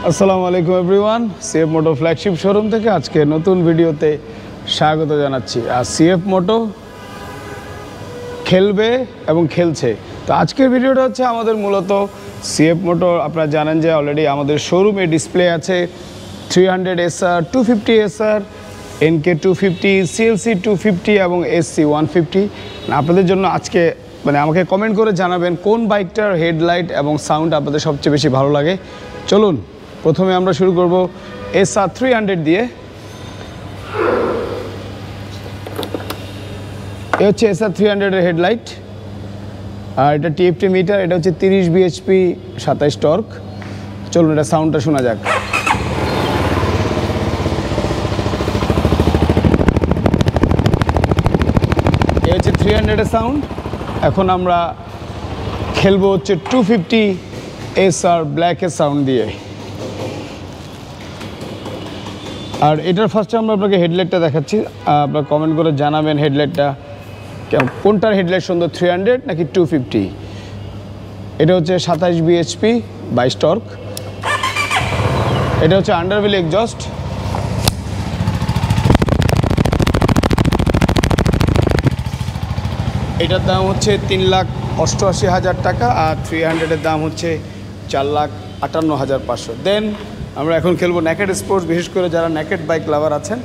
আসসালামু আলাইকুম everyone, CF মোটো flagship showroom থেকে আজকে নতুন ভিডিওতে স্বাগত জানাচ্ছি। আর সিএফ মোটো খেলবে এবং খেলছে। তো আজকের ভিডিওটা হচ্ছে আমাদের মূলত সিএফ মোটো, আপনারা জানেন যে অলরেডি আমাদের শোরুমে ডিসপ্লে আছে 300 SR, 250 SR, NK 250, CLC 250 এবং SC 150। আপনাদের জন্য আজকে আমাকে কমেন্ট করে জানাবেন কোন বাইকটার হেডলাইট এবং সাউন্ড আপনাদের সবচেয়ে বেশি ভালো লাগে। চলুন প্রথমে আমরা শুরু করব SR 300 দিয়ে। এ হচ্ছে SR 300 এর হেডলাইট, আর এটা TFT মিটার, এটা হচ্ছে 30 bhp 27 টর্ক। চলুন এটা সাউন্ডটা শোনা যাক। এ হচ্ছে 300 এর সাউন্ড। এখন আমরা খেলবো হচ্ছে 250 SR ব্ল্যাকের সাউন্ড দিয়ে। আর এটার ফার্স্টে আমরা আপনাকে হেডলাইটটা দেখাচ্ছি, আপনারা কমেন্ট করে জানাবেন হেডলাইটটা কোনটার হেডলাইট সুন্দর, 300 নাকি 250। এটা হচ্ছে 27 bhp 22 টর্ক। এটা হচ্ছে আন্ডারভিল এক্সজস্ট। এটার দাম হচ্ছে 3,88,000 টাকা, আর 300-এর দাম হচ্ছে 4,58,500। দেন আমরা এখন খেলবো নেকেড স্পোর্টস, বিশেষ করে যারা নেকেড বাইক লাভার আছেন।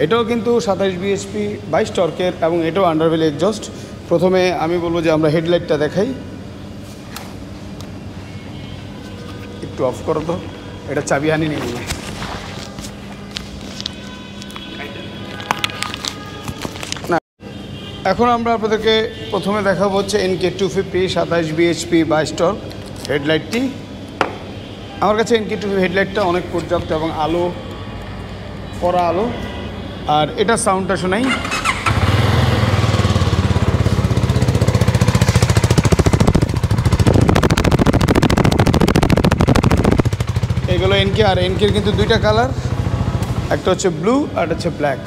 এটাও কিন্তু 27 bhp 22 টর্কের এবং এটাও আন্ডারভিল এক্সজস্ট। প্রথমে আমি বলবো যে আমরা হেডলাইটটা দেখাই। একটু অফ করো তো, এটা চাবি হানি নিয়ে নিয়ে। না, এখন আমরা আপনাদেরকে প্রথমে দেখাবো হচ্ছে NK 250 27 bhp 22 টর্ক হেডলাইটটি। আমার কাছে NK 250 হেডলাইটটা অনেক পর্যাপ্ত এবং আলো করা আলো। আর এটা সাউন্ডটা শোনাই। এগুলো NK, আর NKর কিন্তু দুইটা কালার, একটা হচ্ছে ব্লু আর একটা হচ্ছে ব্ল্যাক।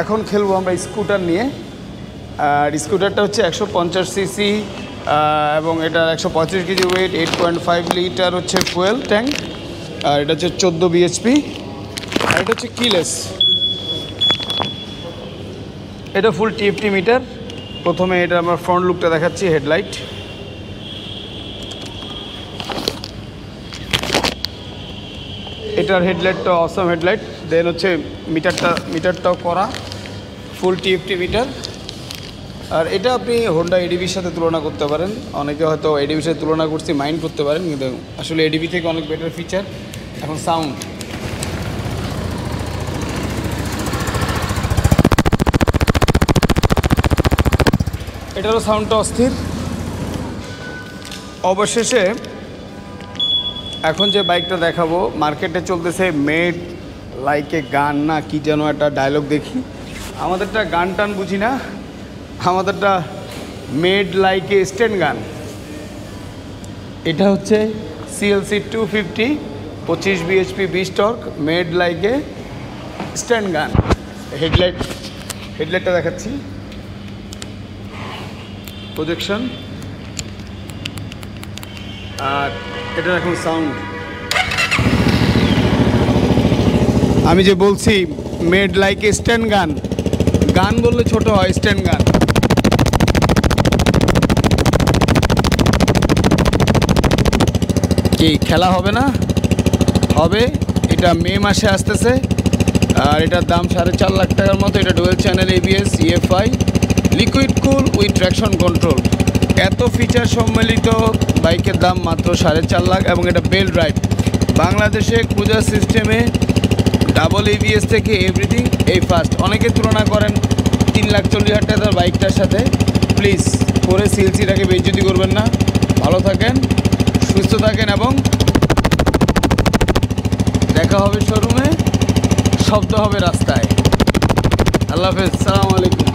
এখন খেলবো আমরা স্কুটার নিয়ে। আর স্কুটারটা হচ্ছে 150 সিসি এবং এটা 135 কেজি ওয়েট, 8.5 লিটার হচ্ছে ফুয়েল ট্যাঙ্ক। আর এটা হচ্ছে 14 bhp, আর এটা হচ্ছে কিলেস। এটা ফুল TFT মিটার। প্রথমে এটা আমরা ফ্রন্ট লুকটা দেখাচ্ছি, হেডলাইট। এটার হেডলাইটটা অসম হেডলাইট। দেন হচ্ছে মিটারটাও করা ফুল TFT মিটার। আর এটা আপনি হোন্ডা এডিবির সাথে তুলনা করতে পারেন। অনেকে হয়তো এডিবির সাথে তুলনা করছি মাইন্ড করতে পারেন, কিন্তু আসলে এডিবি থেকে অনেক বেটার ফিচার। এখন সাউন্ড, এটারও সাউন্ডটা অস্থির। অবশেষে এখন যে বাইকটা দেখাবো, মার্কেটে চলতেছে মেড লাইক এ গান না কি যেন একটা ডায়লগ দেখি। আমাদেরটা গান টান বুঝি না, আমাদেরটা মেড লাইক এ স্ট্যান্ড গান। এটা হচ্ছে CLC 250 25 bhp 20 torque, made like a stand গান। হেডলাইটটা দেখাচ্ছি, প্রজেকশন। আর এটার এখন সাউন্ড, আমি যে বলছি মেড লাইক এ স্ট্যান্ড গান, গান বললে ছোট হয়, স্ট্যান্ড গান। কি খেলা হবে না? হবে। এটা মে মাসে আসতেছে, আর এটার দাম 4.5 লাখ টাকার মতো। এটা dual channel ABS, EFI, liquid cool with traction control. এত ফিচার সম্মিলিত বাইকের দাম মাত্র 4.5 লাখ, এবং এটা বেল ড্রাইভ। বাংলাদেশে ক্রুজার সিস্টেমে ডাবল ABS থেকে এভরিথিং এই ফার্স্ট। অনেকে তুলনা করেন 3,40,000 টাকার বাইকটার সাথে। প্লিজ করে CLCটাকে বেইজ্জতি করবেন না। ভালো থাকেন, সুস্থ থাকেন, এবং দেখা হবে শোরুমে, শব্দ হবে রাস্তায়। আল্লাহ হাফেজ, সালামু আলাইকুম।